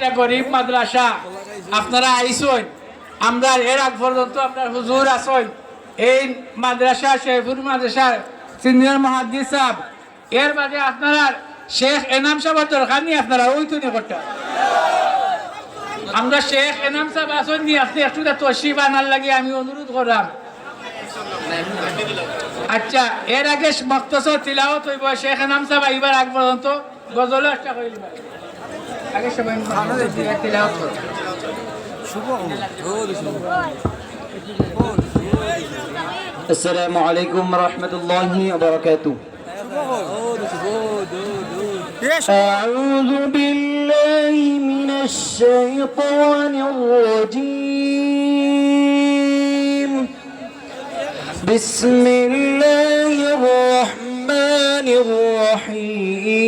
একটা গরিব মাদ্রাসা আপনারা আইসুন আমরা এর আগ পর্যন্ত আপনার হুজুর আসুন এই মাদ্রাসা শেখপুর মাদ্রাসার সিনিয়র মুহাদ্দিস সাহেব এর বাদে আপনারা শেখ এনাম সাহেবের দরকার নেই আপনারা ওই তুই করতে আমরা শেখ এনাম সাহেব আসুন নি আপনি একটু তশরিফ আনার লাগে আমি অনুরোধ করলাম আচ্ছা এর আগে মক্তসর তিলাওয়াত হইব শেখ এনাম সাহেব এইবার আগ পর্যন্ত গজল একটা কইল আগে সবাই তিলাওয়াত করুন السلام عليكم ورحمة الله وبركاته أعوذ بالله من الشيطان الرجيم بسم الله الرحمن الرحيم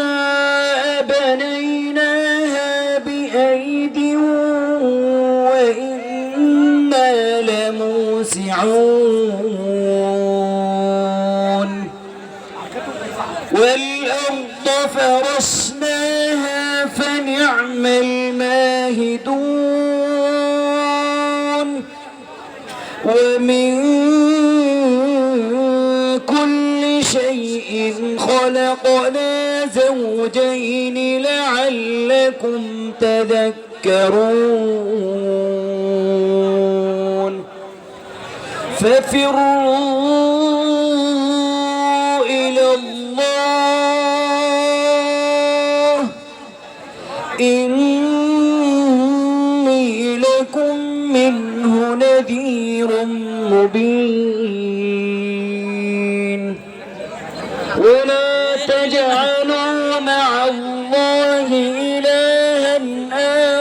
والسماء بنيناها بأيد وإنا لموسعون والأرض فرشناها فنعم الماهدون ومن كل شيء خلقنا زوجين لعلكم تذكرون ففروا إلى الله إني لكم منه نذير مبين ولا تجعلوا مع الله إلها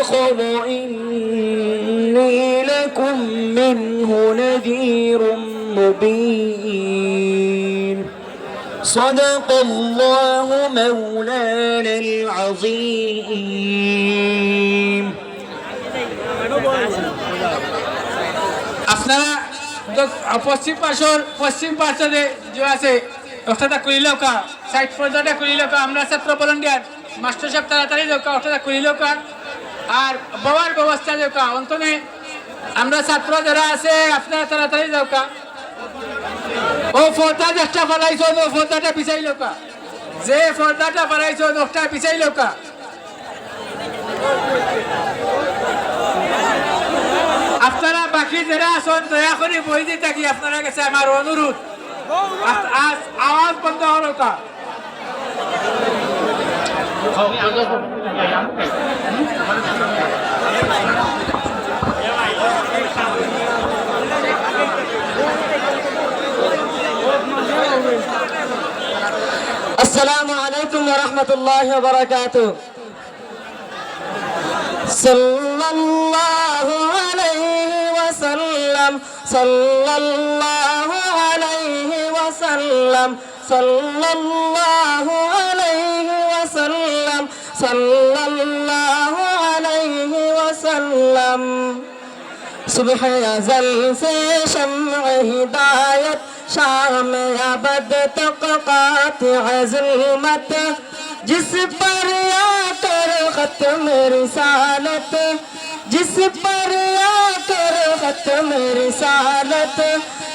آخر إني لكم منه نذير مبين صدق الله مولانا العظيم আপনারা পশ্চিম পার্শ্বে যে আছে অর্থাৎ কুড়িলকা সাইড পর্যাটা কুড়িলকা আমরা ছাত্র ভলান্টিয়ার মাস্টার সাহেব তাড়াতাড়ি দোকা অর্থাৎ কুড়িলকা আর বাবার ব্যবস্থা দোকা অন্তনে আমরা ছাত্র যারা আছে আপনারা তাড়াতাড়ি দোকা ও ফর্দা যেটা ফলাইছ ও ফর্দাটা পিছাই লোকা যে ফর্দাটা ফলাইছ ওটা পিছাই লোকা আপনারা বাকি যারা আছেন দয়া করে বই দিয়ে থাকি আপনারা কাছে আমার অনুরোধ আওয়াজ বন্ধ হলো কা السلام عليكم ورحمة الله وبركاته صلى الله عليه وسلم صلى الله عليه وسلم صلى الله عليه وسلم صلى الله عليه وسلم صبح ازل سے شمع ہدایت شام ابد تک قاطع ظلمت جس پر آ کر ختم رسالت جس پر آ کر ختم رسالت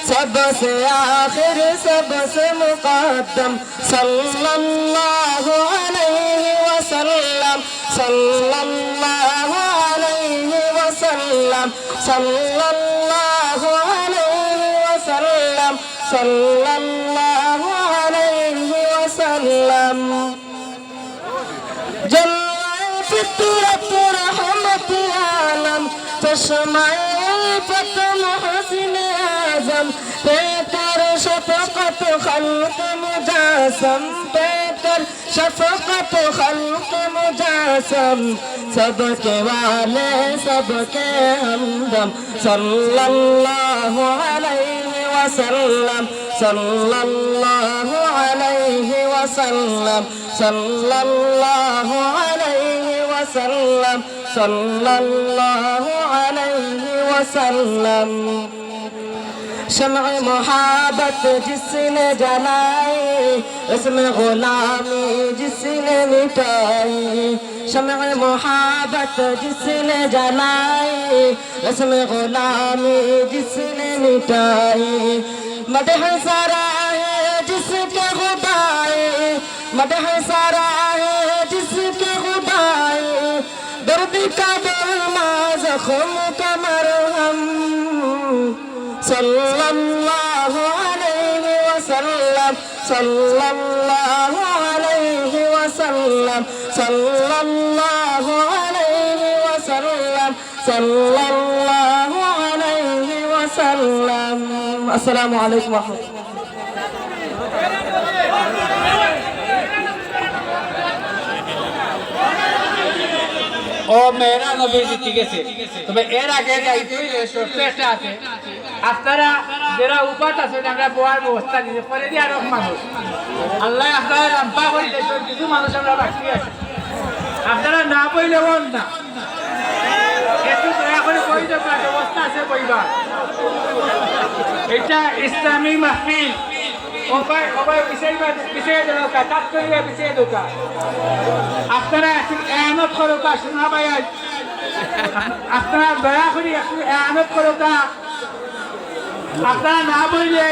سب سے آخر سب سے مقدم صلی اللہ علیہ وسلم صلی اللہ علیہ وسلم صلی اللہ علیہ وسلم صلی اللہ علیہ وسلم جلوہ فطرت رحمت عالم چشمہ فتح حسن اعظم پیکر شفقت خلق مجاسم پیکر شفقت خلق مجاسم سب کے والے سب کے ہمدم صلی اللہ علیہ وسلم صلی اللہ علیہ وسلم صلی اللہ علیہ وسلم صلی اللہ علیہ وسلم शम्अ मोहब्बत जिसने जलाई इसमें गुलामी जिसने मिटाई शम्अ मोहब्बत जिसने जलाई इसमें गुलामी जिसने मिटाई मदह सारा है जिसके खुदाई मदह सारा है जिसके खुदाई दर्द का दरमा जख्म का मरहम सल्लल्लाहु अलैहि वसल्लम सल्लल्लाहु अलैहि वसल्लम सल्लल्लाहु अलैहि वसल्लम सल्लल्लाहु अलैहि वसल्लम अस्सलामु अलैकुम व ও মেয়েরা নবী ঠিক আছে তবে এর আগে যাইতে হইলে শর্ত একটা আছে আপনারা যারা উপাত আছেন আমরা বোয়ার ব্যবস্থা দিতে পরে দিয়ে আরো মানুষ আল্লাহ আপনারা রাম্পা করে দিয়েছেন কিছু মানুষ আমরা বাকি আছে আপনারা না বইলে বল না একটু দয়া করে বই দেওয়ার ব্যবস্থা আছে বইবার এটা ইসলামী মাহফিল ওপায় ওপায় পিছিয়ে দোকা কাজ করিয়া পিছিয়ে দোকা আপনারা একটু এহমত করোকা শোনা ভাই আপনারা দয়া করি একটু এহমত করোকা আপনারা না বললে